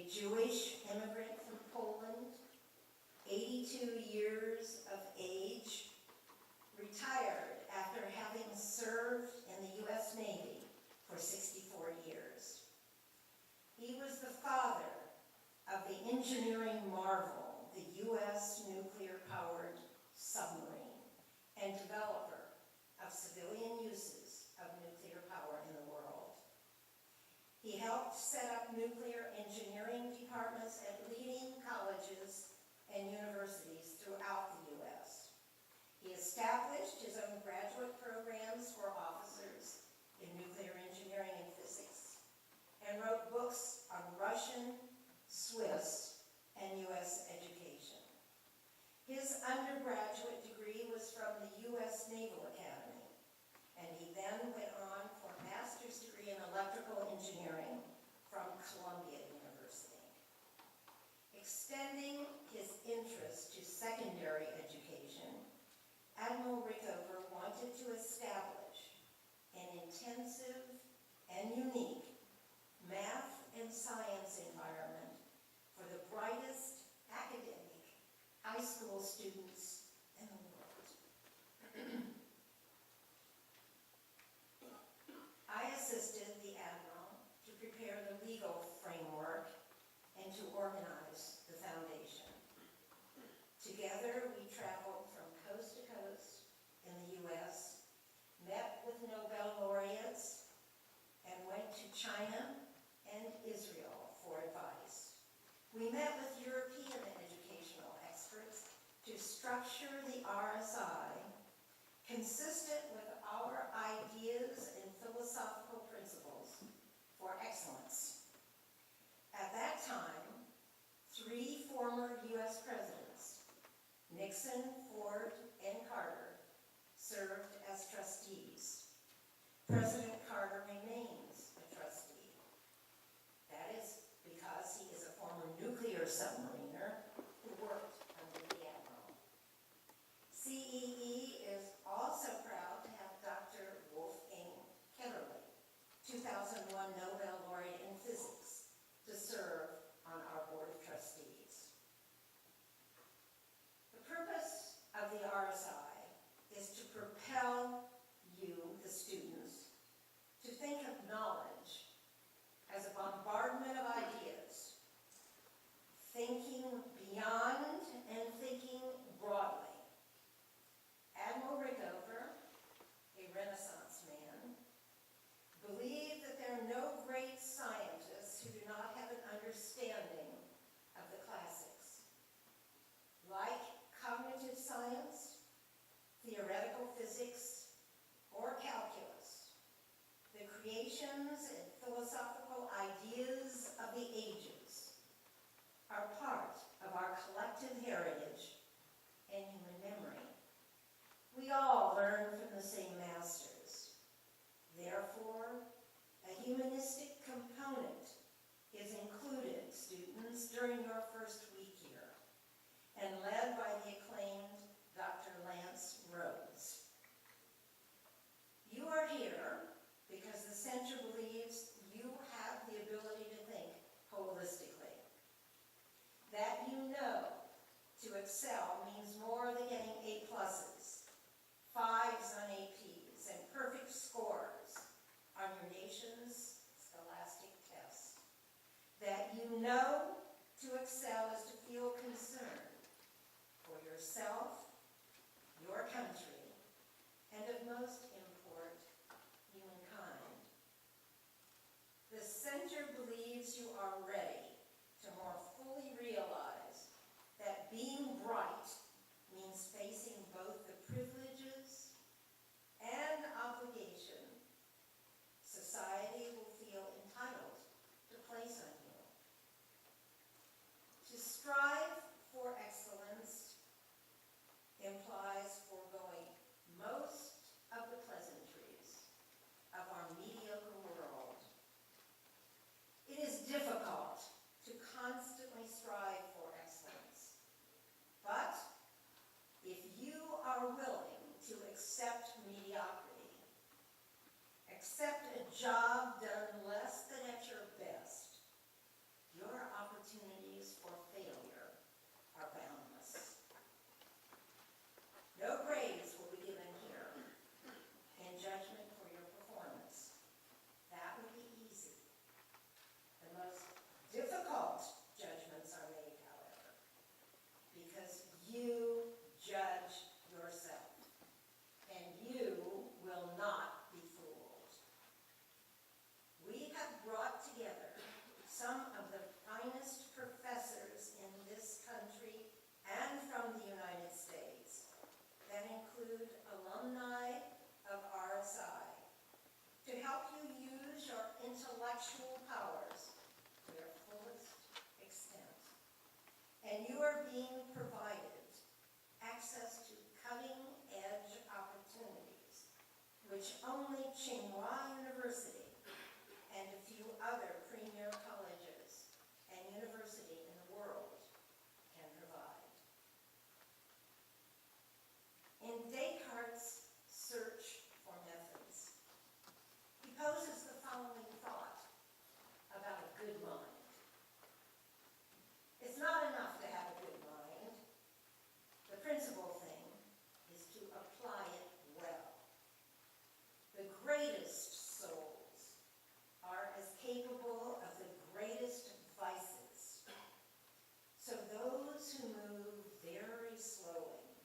Jewish immigrant from Poland, 82 years of age, retired after having served in the U.S. Navy for 64 years. He was the father of the engineering marvel, the U.S. nuclear-powered submarine, and developer of civilian uses of nuclear power in the world. He helped set up nuclear engineering departments at leading colleges and universities throughout the U.S. He established his own graduate programs for officers in nuclear engineering and physics, and wrote books on Russian, Swiss, and U.S. education. His undergraduate degree was from the U.S. Naval Academy, and he then went on for a master's degree in electrical engineering from Columbia University. Extending his interest to secondary education, Admiral Rickover wanted to establish an intensive and unique math and science environment for the brightest academic high school students in the world. I assisted the Admiral to prepare the legal framework and to organize the foundation. Together, we traveled from coast to coast in the U.S., met with Nobel laureates, and went to China and Israel for advice. We met with European educational experts to structure the RSI consistent with our ideas and philosophical principles for excellence. At that time, 3 former U.S. presidents, Nixon, Ford, and Carter, served as trustees. President Carter remains a trustee. That is because he is a former nuclear submariner who worked under the Admiral. CEE is also proud to have Dr. Wolfgang Ketterle, 2001 Nobel laureate in physics, to serve on our Board of Trustees. The purpose of the RSI is to propel you, the students, to think of knowledge as a bombardment of ideas, thinking beyond and thinking broadly. Admiral Rickover, a Renaissance man, believed that there are no great scientists who do not have an understanding of the classics. Like cognitive science, theoretical physics, or calculus, the creations and philosophical ideas of the ages are part of our collective heritage and human memory. We all learn from the same masters. Therefore, a humanistic component is included, students, during your first week here, and led by the acclaimed Dr. Lance Rhodes. You are here because the center believes you have the ability to think holistically. That you know to excel means more than getting A+, 5s on APs, and perfect scores on your nation's scholastic tests. That you know to excel is to feel concern for yourself, your country, and of most import, humankind. The center believes you are ready to more fully realize that being bright means facing both the privileges and obligation society will feel entitled to place on you. To strive for excellence intellectual powers to their fullest extent. And you are being provided access to cutting-edge opportunities, which only Tsinghua University and a few other premier colleges and universities in the world can provide. In Descartes' search for methods, he poses the following thought about a good mind. It's not enough to have a good mind. The principal thing is to apply it well. The greatest souls are as capable of the greatest vices. So those who move very slowly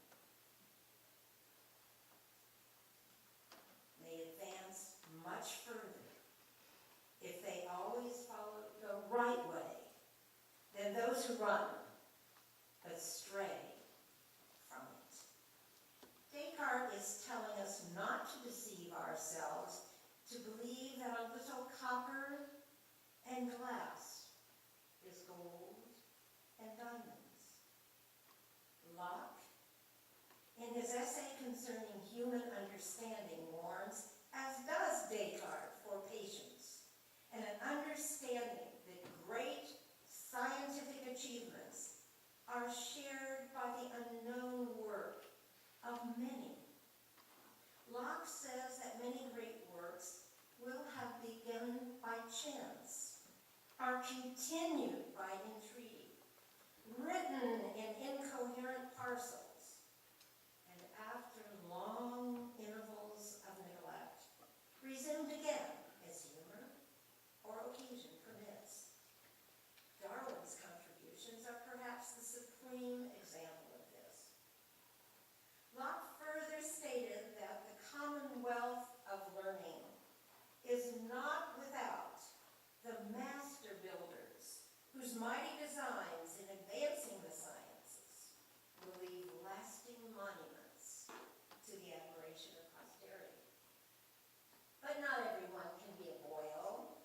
may advance much further if they always follow the right way than those who run but stray from it. Descartes is telling us not to deceive ourselves, to believe that a little copper and glass is gold and diamonds. Locke, in his essay concerning human understanding, warns, as does Descartes, for patience and an understanding that great scientific achievements are shared by the unknown work of many. Locke says that many great works will have begun by chance, are continued by entreaty, written in incoherent parcels, and after long intervals of neglect, resumed again as humor or occasion permits. Darwin's contributions are perhaps the supreme example of this. Locke further stated that the commonwealth of learning is not without the master builders whose mighty designs in advancing the sciences will leave lasting monuments to the admiration of posterity. But not everyone can be a Boyle,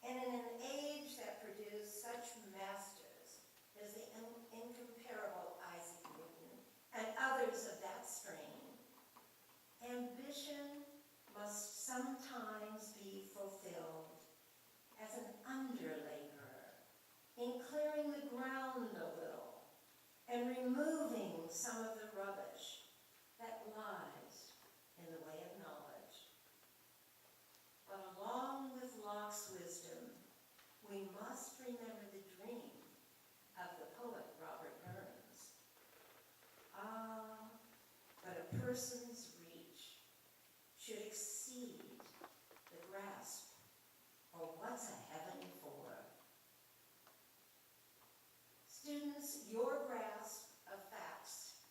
and in an age that produced such masters as the incomparable Isaac Newton and others of that strain, ambition must sometimes be fulfilled as an underlaborer in clearing the ground a little and removing some of the rubbish that lies in the way of knowledge. But along with Locke's wisdom, we must remember the dream of the poet Robert Burns. Ah, but a person's reach should exceed the grasp of what's a heaven for. Students, your grasp of facts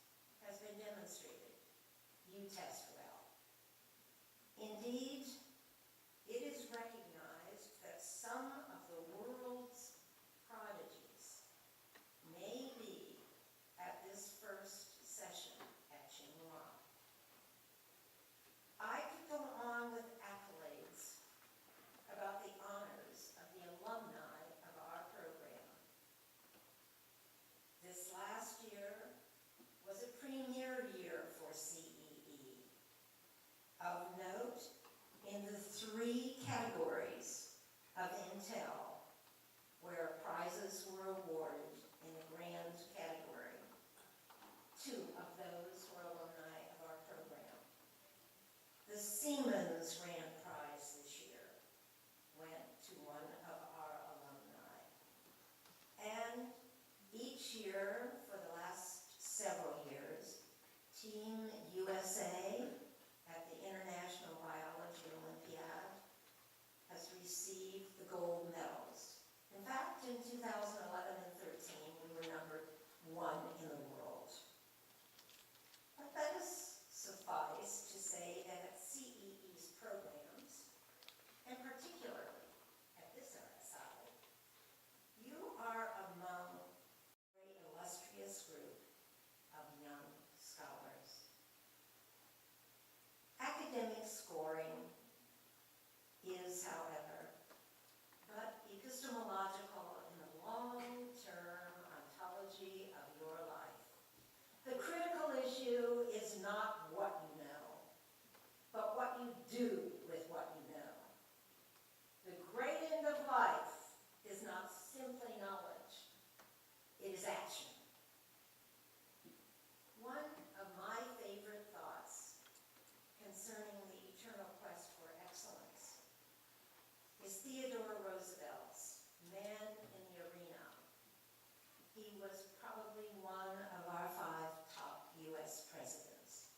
he was probably one of our 5 top U.S. presidents.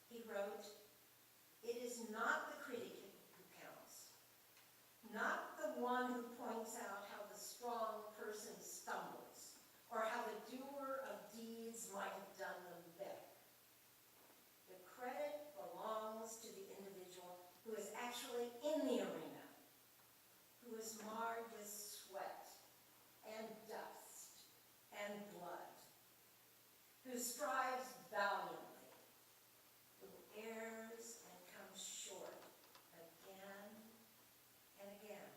He wrote, "It is not the critic who counts, not the one who points out how the strong person stumbles, or how the doer of deeds might have done them better. The credit belongs to the individual who is actually in the arena, who is marred with sweat and dust and blood, who strives valiantly, who errs and comes short again and again,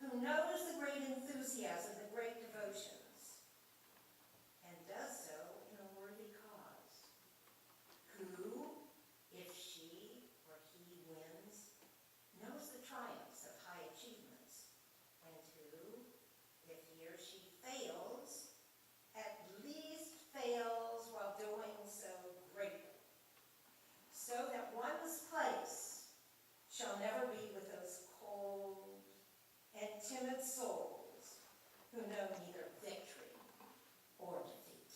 who knows the great enthusiasm, the great devotions, and does so in a worthy cause, who, if she or he wins, knows the triumphs of high achievements, and who, if he or she fails, at least fails while doing so greatly, so that one's place shall never be with those cold and timid souls who know neither victory or defeat."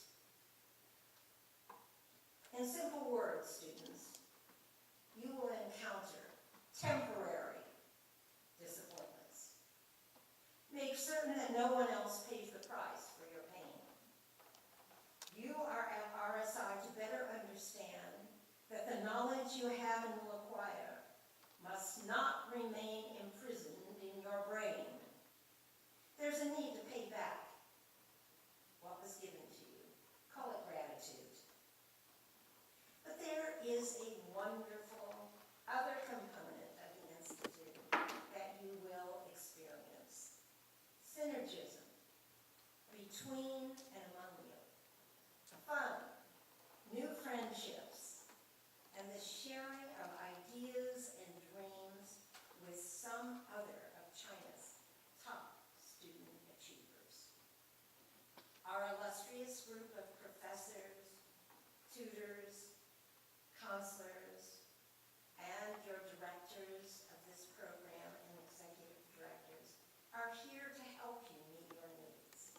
In simple words, students, you will encounter temporary disappointments. Make certain that no one else pays the price for your pain. You are at RSI to better understand that the knowledge you have and will acquire must not remain imprisoned in your brain. There's a need to pay back what was given to you. Call it gratitude. But there is a wonderful other component of the Institute that you will experience. Synergism between and among you. Fun, new friendships, and the sharing of ideas and dreams with some other of China's top student achievers. Our illustrious group of professors, tutors, counselors, and your directors of this program and executive directors are here to help you meet your needs.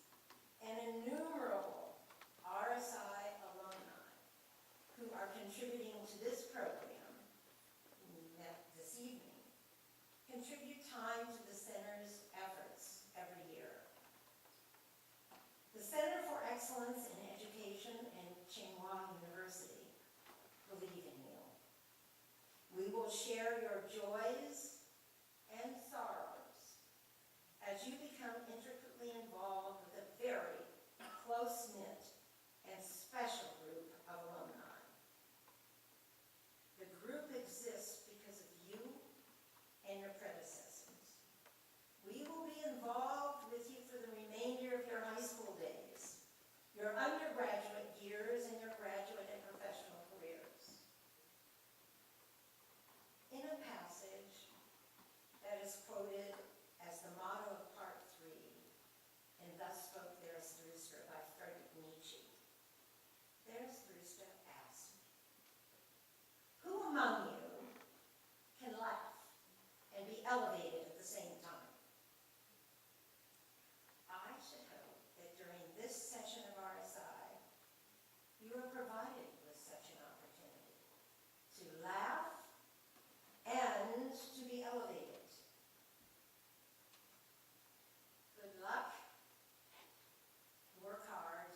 And innumerable RSI alumni who are contributing to this program, who we met this evening, contribute time to the Center's efforts every year. The Center for Excellence in Education in Tsinghua University believe in you. We will share your joys and sorrows as you become intricately involved with a very close-knit and special group of alumni. The group exists because of you and your predecessors. We will be involved with you for the remainder of your high school days, your undergraduate years, and your graduate and professional careers. In a passage that is quoted as the motto of Part 3, in Thus Spoke Zarathustra by Friedrich Nietzsche, Zarathustra asked, "Who among you can laugh and be elevated at the same time?" I should hope that during this session of RSI, you are provided with such an opportunity to laugh and to be elevated. Good luck. Work hard.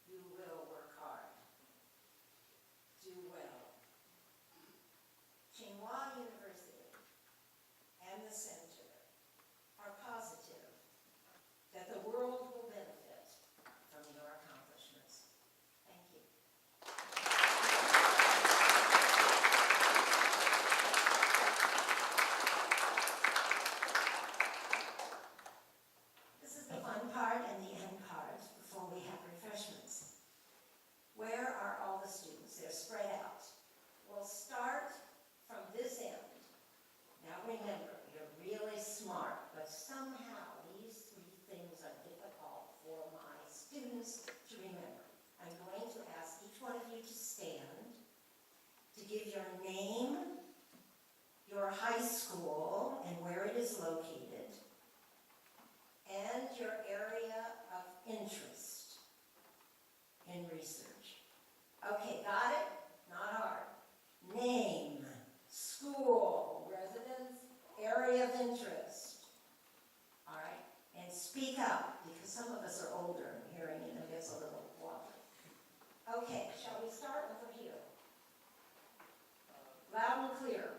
You will work hard. Do well. Tsinghua University and the Center are positive that the world will benefit from your accomplishments. Thank you. This is the fun part and the end part before we have refreshments. Where are all the students? They're spread out. We'll start from this end. Now remember, you're really smart, but somehow these 3 things are difficult for my students to remember. I'm going to ask each one of you to stand, to give your name, your high school and where it is located, and your area interest in research. Okay, got it? Not hard. Name, school, residence, area of interest. All right, and speak up, because some of us are older and hearing, gets a little wobbly. Okay, shall we start over here? Loud and clear.